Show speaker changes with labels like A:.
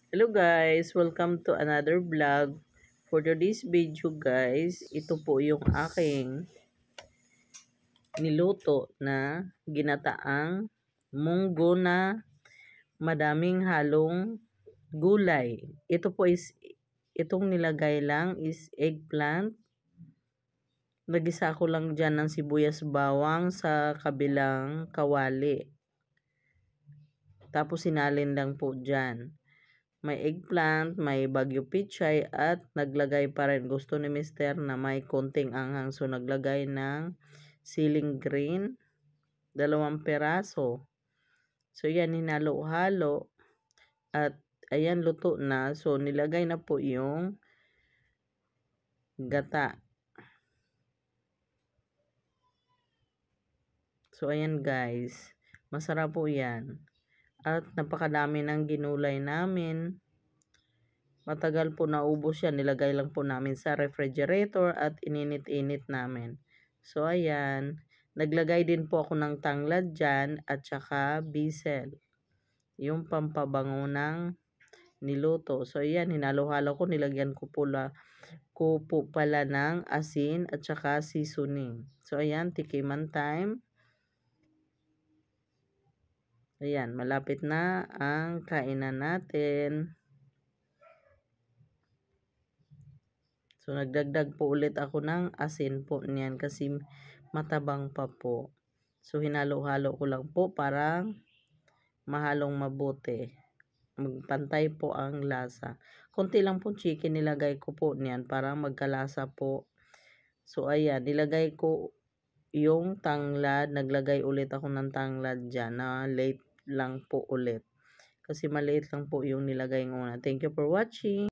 A: Hello guys, welcome to another vlog. For today's video guys, ito po yung aking niluto na ginataang munggo na madaming halong gulay. Itong nilagay lang is eggplant. Nagisa ko lang dyan ng sibuyas bawang sa kabilang kawali. Tapos sinalin lang po dyan. May eggplant, may bagyo pichay at naglagay pa rin. Gusto ni Mister na may konting anghang. So naglagay ng siling green, 2 peraso. So yan, hinalo-halo. At ayan, luto na. So nilagay na po yung gata. So ayan guys, masarap po yan. At napakadami ng ginulay namin. Matagal po naubos yan. Nilagay lang po namin sa refrigerator at ininit-init namin. So, ayan. Naglagay din po ako ng tanglad dyan at saka basil. Yung pampabango ng niluto. So, ayan. Hinalo-halo ko. Nilagyan ko po pala ng asin at saka seasoning. So, ayan. Tikiman time. Ayan. Malapit na ang kainan natin. So, nagdagdag po ulit ako ng asin po niyan kasi matabang pa po. So, hinalo-halo ko lang po para mahalong mabuti. Magpantay po ang lasa. Konti lang po chicken nilagay ko po niyan para magkalasa po. So, ayan. Nilagay ko yung tanglad. Naglagay ulit ako ng tanglad dyan na late lang po ulit. Kasi maliit lang po yung nilagay ng una. Thank you for watching.